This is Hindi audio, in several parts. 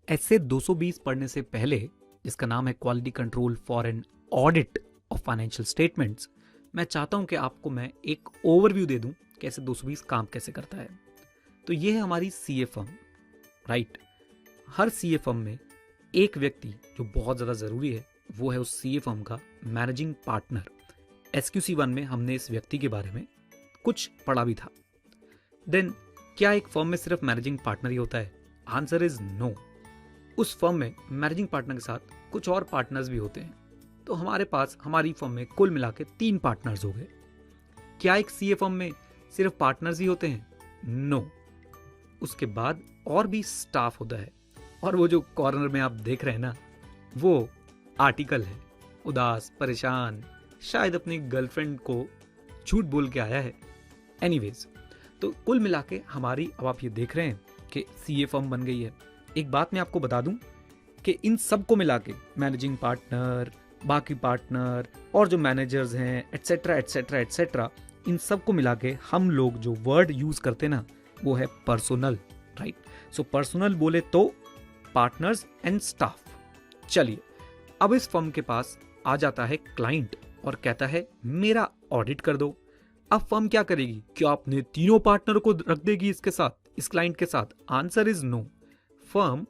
ऐसे 220 पढ़ने से पहले, जिसका नाम है quality control for an audit of financial statements, मैं चाहता हूं कि आपको मैं एक ओवरव्यू दे दूं कि ऐसे 220 काम कैसे करता है। तो ये है हमारी सीए फर्म, राइट। हर सीए फर्म में एक व्यक्ति जो बहुत ज़्यादा ज़रूरी है वो है उस सीए फर्म का मैनेजिंग पार्टनर। SQC1 में हमने इस व्यक्ति के बारे में कुछ पढ़ा भी था। देन क्या एक फर्म में सिर्फ मैनेजिंग पार्टनर ही होता है? Answer is no. उस फर्म में मैनेजिंग पार्टनर के साथ कुछ और पार्टनर्स भी होते हैं। तो हमारे पास हमारी फर्म में कुल मिला के 3 पार्टनर्स हो गए। क्या एक सीए फर्म में सिर्फ पार्टनर्स ही होते हैं? नो। उसके बाद और भी स्टाफ होता है। और वो जो कॉर्नर में आप देख रहे हैं ना, वो आर्टिकल है। उदास, परेशान, शायद अपनी गर्लफ्रेंड को झूठ बोल के आया है। एनीवेज, तो कुल मिला के हमारी, अब आप ये देख रहे हैं कि सीए फर्म बन गई है। एक बात मैं आपको बता दूं कि इन सब को मिला के मैनेजिंग पार्टनर, बाकी पार्टनर और जो मैनेजर्स हैं, एटसेट्रा एटसेट्रा एटसेट्रा, इन सब को मिला के हम लोग जो वर्ड यूज करते ना वो है पर्सोनल, राइट। सो पर्सोनल बोले तो पार्टनर्स एंड स्टाफ। चलिए, अब इस फर्म के पास आ जाता है क्लाइंट और कहता है मेरा ऑडिट कर दो। अब फर्म क्या करेगी? क्या अपने तीनों पार्टनर को रख देगी इसके साथ, इस क्लाइंट के साथ? Answer is no. फर्म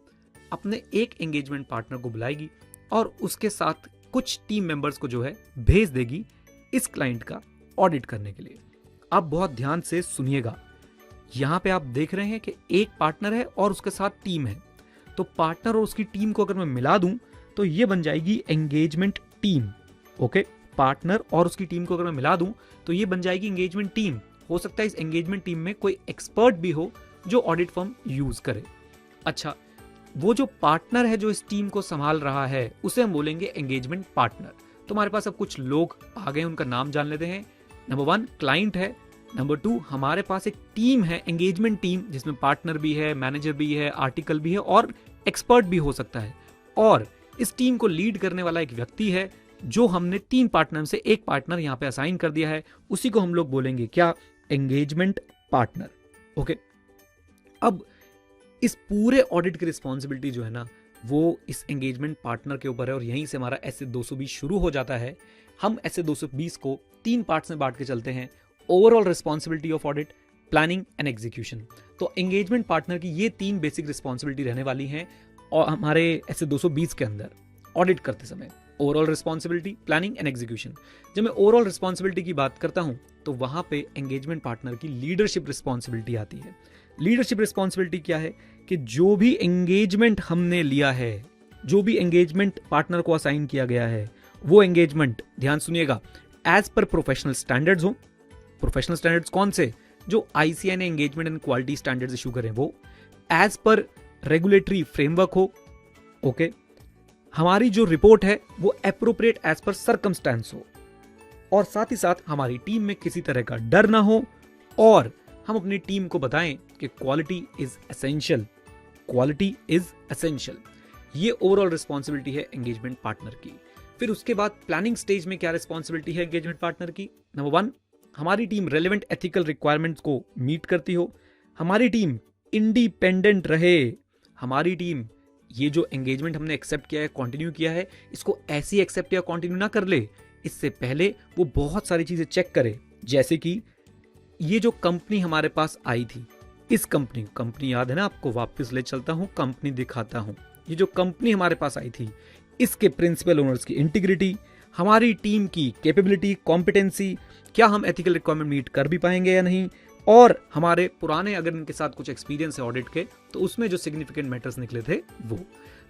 अपने एक एंगेजमेंट पार्टनर को बुलाएगी और उसके साथ कुछ टीम मेंबर्स को जो है भेज देगी इस क्लाइंट का ऑडिट करने के लिए। अब बहुत ध्यान से सुनिएगा, यहां पे आप देख रहे हैं कि एक पार्टनर है और उसके साथ टीम है। तो पार्टनर और उसकी टीम को अगर मैं मिला दूं तो ये बन जाएगी एंगेजमेंट टीम। ओके, पार्टनर और उसकी टीम को अगर मैं मिला दूं तो ये बन जाएगी एंगेजमेंट टीम। हो सकता है इस एंगेजमेंट टीम में कोई एक्सपर्ट भी हो जो ऑडिट फर्म यूज करे। अच्छा, वो जो पार्टनर है जो इस टीम को संभाल रहा है उसे हम बोलेंगे एंगेजमेंट पार्टनर। तो हमारे पास अब कुछ लोग आ गए, उनका नाम जान लेते हैं। नंबर 1 क्लाइंट है। नंबर 2 हमारे पास एक टीम है, एंगेजमेंट टीम, जिसमें पार्टनर भी है, मैनेजर भी है, आर्टिकल भी है और एक्सपर्ट भी हो सकता है। और इस टीम को लीड करने वाला एक व्यक्ति है जो हमने 3 पार्टनर से एक पार्टनर यहाँ पे असाइन कर दिया है। उसी को हम लोग बोलेंगे क्या? Engagement partner. ओके, अब इस पूरे ऑडिट की रिस्पॉन्सिबिलिटी जो है ना वो इस एंगेजमेंट पार्टनर के ऊपर है और यहीं से हमारा ऐसे 220 शुरू हो जाता है। हम ऐसे 220 को 3 पार्ट्स में बांट के चलते हैं। Overall responsibility of audit, planning and execution. तो एंगेजमेंट पार्टनर की ये 3 बेसिक रिस्पॉन्सिबिलिटी रहने वाली हैं और हमारे ऐसे 220 के अंदर ऑडिट करते समय। Overall responsibility, planning and execution. जब मैं ओवरऑल रिस्पॉन्सिबिलिटी की बात करता हूं तो वहां पे एंगेजमेंट पार्टनर की लीडरशिप रिस्पॉन्सिबिलिटी आती है। लीडरशिप रिस्पॉन्सिबिलिटी क्या है कि जो भी एंगेजमेंट हमने लिया है, जो भी एंगेजमेंट पार्टनर को असाइन किया गया है, वो एंगेजमेंट, ध्यान सुनिएगा, एज पर प्रोफेशनल स्टैंडर्ड्स हो। प्रोफेशनल स्टैंडर्ड्स कौन से? जो ICAI ने engagement and quality standards issue करें वो। एज पर रेगुलेटरी फ्रेमवर्क हो। ओके, हमारी जो रिपोर्ट है वो एप्रोप्रिएट एज पर सर्कमस्टेंस हो और साथ ही साथ हमारी टीम में किसी तरह का डर ना हो और हम अपनी टीम को बताएं कि quality is essential. Quality is essential. ये ओवरऑल रिस्पॉन्सिबिलिटी है एंगेजमेंट पार्टनर की। फिर उसके बाद प्लानिंग स्टेज में क्या रिस्पॉन्सिबिलिटी है एंगेजमेंट पार्टनर की? नंबर 1, हमारी टीम रेलेवेंट एथिकल रिक्वायरमेंट्स को मीट करती हो। हमारी टीम इंडिपेंडेंट रहे। हमारी टीम ये जो एंगेजमेंट हमने एक्सेप्ट किया है, कंटिन्यू किया है, इसको ऐसी एक्सेप्ट या कंटिन्यू ना कर ले। इससे पहले वो बहुत सारी चीजें चेक करे, जैसे कि ये जो कंपनी हमारे पास आई थी, इस कंपनी याद है ना आपको? वापस ले चलता हूं, कंपनी दिखाता हूं। ये जो कंपनी हमारे पास आई थी, इसके प्रिंसिपल ओनर्स की इंटीग्रिटी, हमारी टीम की कैपेबिलिटी, कॉम्पिटेंसी, क्या हम एथिकल रिक्वायरमेंट मीट कर भी पाएंगे या नहीं, और हमारे पुराने अगर इनके साथ कुछ एक्सपीरियंस है ऑडिट के तो उसमें जो सिग्निफिकेंट मैटर्स निकले थे वो।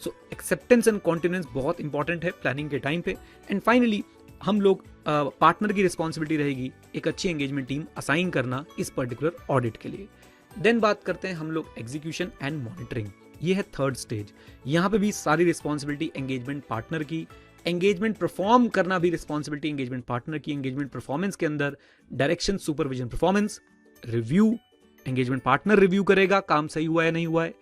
सो एक्सेप्टेंस एंड कॉन्टिन्यूएंस बहुत इंपॉर्टेंट है प्लानिंग के टाइम पे। एंड फाइनली हम लोग पार्टनर की रिस्पॉन्सिबिलिटी रहेगी एक अच्छी एंगेजमेंट टीम असाइन करना इस पर्टिकुलर ऑडिट के लिए। देन बात करते हैं हम लोग एग्जीक्यूशन एंड मॉनिटरिंग। ये है 3rd स्टेज। यहाँ पे भी सारी रिस्पॉन्सिबिलिटी एंगेजमेंट पार्टनर की। एंगेजमेंट परफॉर्म करना भी रिस्पॉन्सिबिलिटी एंगेजमेंट पार्टनर की। एंगेजमेंट परफॉर्मेंस के अंदर direction, supervision, performance, review, engagement partner review करेगा काम सही हुआ है नहीं हुआ है।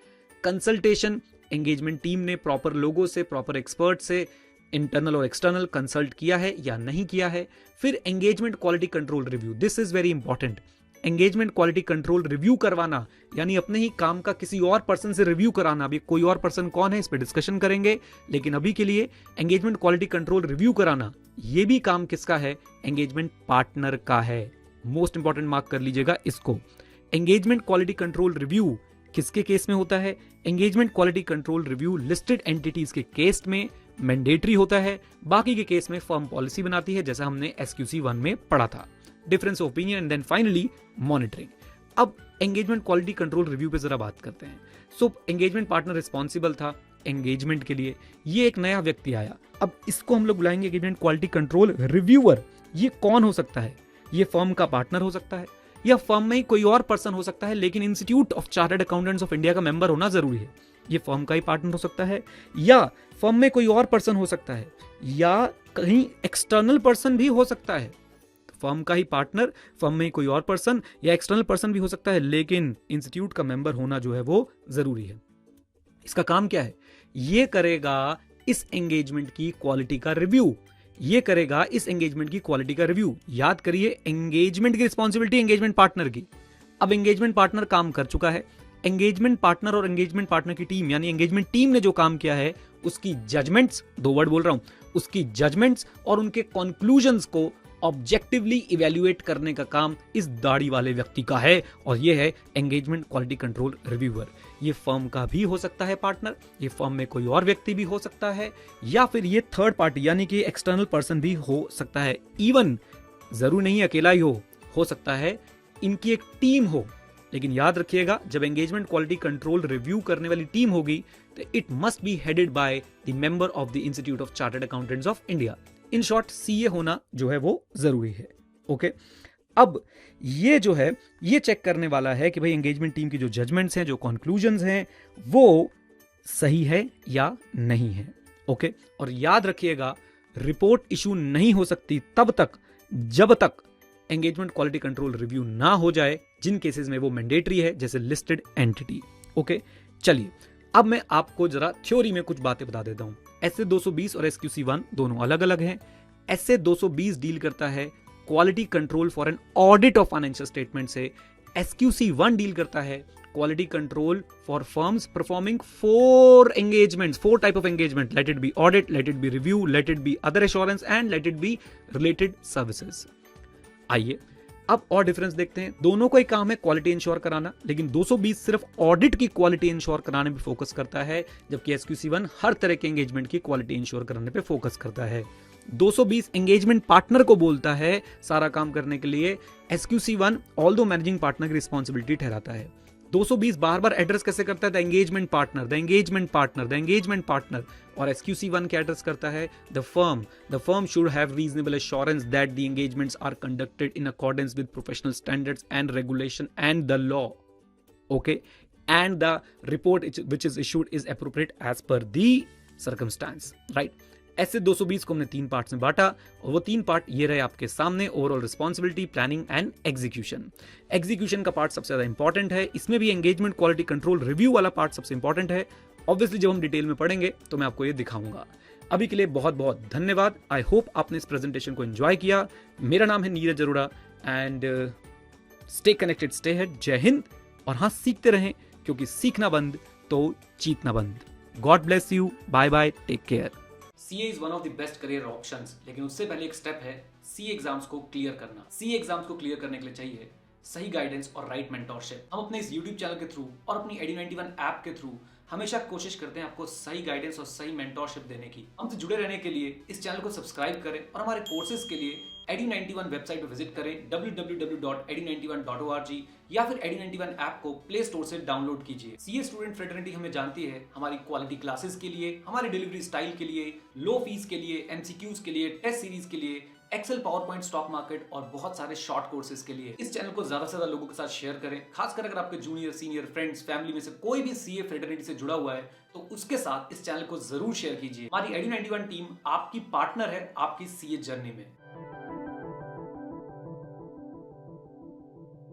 कंसल्टेशन, एंगेजमेंट टीम ने प्रॉपर लोगों से, प्रॉपर एक्सपर्ट से, इंटरनल और एक्सटर्नल कंसल्ट किया है या नहीं किया है। फिर engagement quality control review, this is very important. Engagement quality control review करवाना, यानी अपने ही काम का किसी और पर्सन से रिव्यू कराना, अभी कोई और पर्सन कौन है इस पर डिस्कशन करेंगे, लेकिन अभी के लिए एंगेजमेंट क्वालिटी कंट्रोल रिव्यू कराना, ये भी काम किसका है? एंगेजमेंट पार्टनर का है। मोस्ट इंपॉर्टेंट मार्क कर लीजिएगा इसको। एंगेजमेंट क्वालिटी कंट्रोल रिव्यू किसके केस में होता है? Engagement quality control review listed entities के केस में मैंडेटरी होता है, बाकी के केस में फर्म पॉलिसी बनाती है, जैसा हमने SQC 1 में पढ़ा था। Difference of opinion and then finally monitoring. अब एंगेजमेंट क्वालिटी कंट्रोल रिव्यू पे जरा बात करते हैं। सो एंगेजमेंट पार्टनर रिस्पॉन्सिबल था एंगेजमेंट के लिए, ये एक नया व्यक्ति आया, अब इसको हम लोग बुलाएंगे एंगेजमेंट क्वालिटी कंट्रोल रिव्यूअर। ये कौन हो सकता है? ये फर्म का पार्टनर हो सकता है, या फर्म में ही कोई और पर्सन हो सकता है, लेकिन institute of chartered accountants of India का मेंबर होना जरूरी है। ये फर्म का ही पार्टनर हो सकता है, या फर्म में कोई और पर्सन हो सकता है, या कहीं एक्सटर्नल पर्सन भी हो सकता है। फर्म का ही पार्टनर, फर्म में कोई और पर्सन या एक्सटर्नल पर्सन भी हो सकता है, लेकिन इंस्टीट्यूट का मेंबर होना जो है वो जरूरी है। इसका काम क्या है? ये करेगा इस एंगेजमेंट की क्वालिटी का रिव्यू। ये करेगा इस एंगेजमेंट की क्वालिटी का रिव्यू। याद करिए, एंगेजमेंट की रिस्पॉन्सिबिलिटी एंगेजमेंट पार्टनर की। अब एंगेजमेंट पार्टनर काम कर चुका है, एंगेजमेंट पार्टनर और एंगेजमेंट पार्टनर की टीम यानी एंगेजमेंट टीम ने जो काम किया है उसकी जजमेंट्स, 2 वर्ड बोल रहा हूं, उसकी जजमेंट्स और उनके कंक्लूजन्स को ऑब्जेक्टिवली इवेल्युएट करने का काम इस दाढ़ी वाले व्यक्ति का है, और ये है एंगेजमेंट क्वालिटी कंट्रोल रिव्यूअर। ये फर्म का भी हो सकता है पार्टनर, ये फर्म में कोई और व्यक्ति भी हो सकता है, या फिर ये थर्ड पार्टी यानी कि एक्सटर्नल पर्सन भी हो सकता है। इवन जरूर नहीं अकेला ही हो सकता है इनकी एक टीम हो। लेकिन याद रखिएगा, जब एंगेजमेंट क्वालिटी कंट्रोल रिव्यू करने वाली टीम होगी तो it must be headed by the member of the institute of chartered accountants of India. In short, CA होना जो है वो जरूरी है। ओके, अब ये जो है ये चेक करने वाला है कि भाई एंगेजमेंट टीम की जो जजमेंट्स हैं, जो कंक्लूजन्स हैं, वो सही है या नहीं है। ओके, और याद रखिएगा, रिपोर्ट इशू नहीं हो सकती तब तक जब तक एंगेजमेंट क्वालिटी कंट्रोल रिव्यू ना हो जाए, जिन केसेस में वो मैंडेटरी है, जैसे लिस्टेड एंटिटी। ओके, चलिए अब मैं आपको जरा थ्योरी में कुछ बातें बता देता हूं। SA 220 और SQC 1 दोनों अलग अलग हैं। SA 220 डील करता है quality control for an audit of financial statement से, SQC 1 डील करता है quality control for firms performing 4 engagements, 4 type of engagement, let it be audit, let it be review, let it be other assurance and let it be related services. आइए अब और डिफरेंस देखते हैं। दोनों का ही काम है क्वालिटी इंश्योर कराना, लेकिन 220 सिर्फ ऑडिट की क्वालिटी इंश्योर कराने पे फोकस करता है, जबकि SQC 1 हर तरह के एंगेजमेंट की क्वालिटी इंश्योर कराने पे फोकस करता है। 220 एंगेजमेंट पार्टनर को बोलता है सारा काम करने के लिए, SQC 1 ऑल्दो मैनेजिंग पार्टनर की रिस्पॉन्सिबिलिटी ठहराता है। 220 बार बार एड्रेस कैसे करता है? The engagement partner, the engagement partner, the engagement partner. और SQC 1 क्या एड्रेस करता है? The firm should have reasonable assurance that the engagements are conducted in accordance with professional standards and regulation and the law. Okay, and the report which is issued is appropriate as per the circumstances, right. ऐसे 220 को हमने 3 पार्ट्स में बांटा, और वो 3 पार्ट ये रहे आपके सामने: overall responsibility, planning and execution. Execution का पार्ट सबसे ज्यादा इंपॉर्टेंट है, इसमें भी एंगेजमेंट क्वालिटी कंट्रोल रिव्यू वाला पार्ट सबसे इंपॉर्टेंट है। ऑब्वियसली जब हम डिटेल में पढ़ेंगे तो मैं आपको ये दिखाऊंगा। अभी के लिए बहुत बहुत धन्यवाद। आई होप आपने इस प्रेजेंटेशन को एंजॉय किया। मेरा नाम है Neeraj Arora and stay connected, stay head. जय हिंद। और हाँ, सीखते रहें, क्योंकि सीखना बंद तो जीतना बंद। God bless you, bye bye, take care. CA is one of the best career options, लेकिन उससे पहले एक स्टेप है CA एग्जाम्स को क्लियर करना। CA एग्जाम्स को क्लियर करने के लिए चाहिए सही गाइडेंस और राइट मेंटोरशिप। हम अपने इस YouTube चैनल के थ्रू और अपनी Edu91 ऐप के थ्रू हमेशा कोशिश करते हैं आपको सही गाइडेंस और सही मेंटोरशिप देने की। हमसे जुड़े रहने के लिए इस चैनल को सब्सक्राइब करें और हमारे कोर्सेज के लिए Edu91 वेबसाइट पर विजिट करें www.edu91.org, या फिर Edu91 ऐप को प्ले स्टोर से डाउनलोड कीजिए। CA स्टूडेंट फ्रेटर्निटी हमें जानती है हमारी क्वालिटी क्लासेस के लिए, हमारी डिलीवरी स्टाइल के लिए, लो फीस के लिए, MCQs के लिए, टेस्ट सीरीज के लिए, एक्सेल, पावरपॉइंट, स्टॉक मार्केट और बहुत सारे शॉर्ट कोर्सेज के लिए। इस चैनल को ज्यादा से ज्यादा लोगों के साथ शेयर करें, खासकर अगर आपके जूनियर, सीनियर, फ्रेंड्स, फैमिली में से कोई भी CA फ्रेटर्निटी से जुड़ा हुआ है तो उसके साथ इस चैनल को जरूर शेयर कीजिए। हमारी Edu91 टीम आपकी पार्टनर है आपकी CA जर्नी में।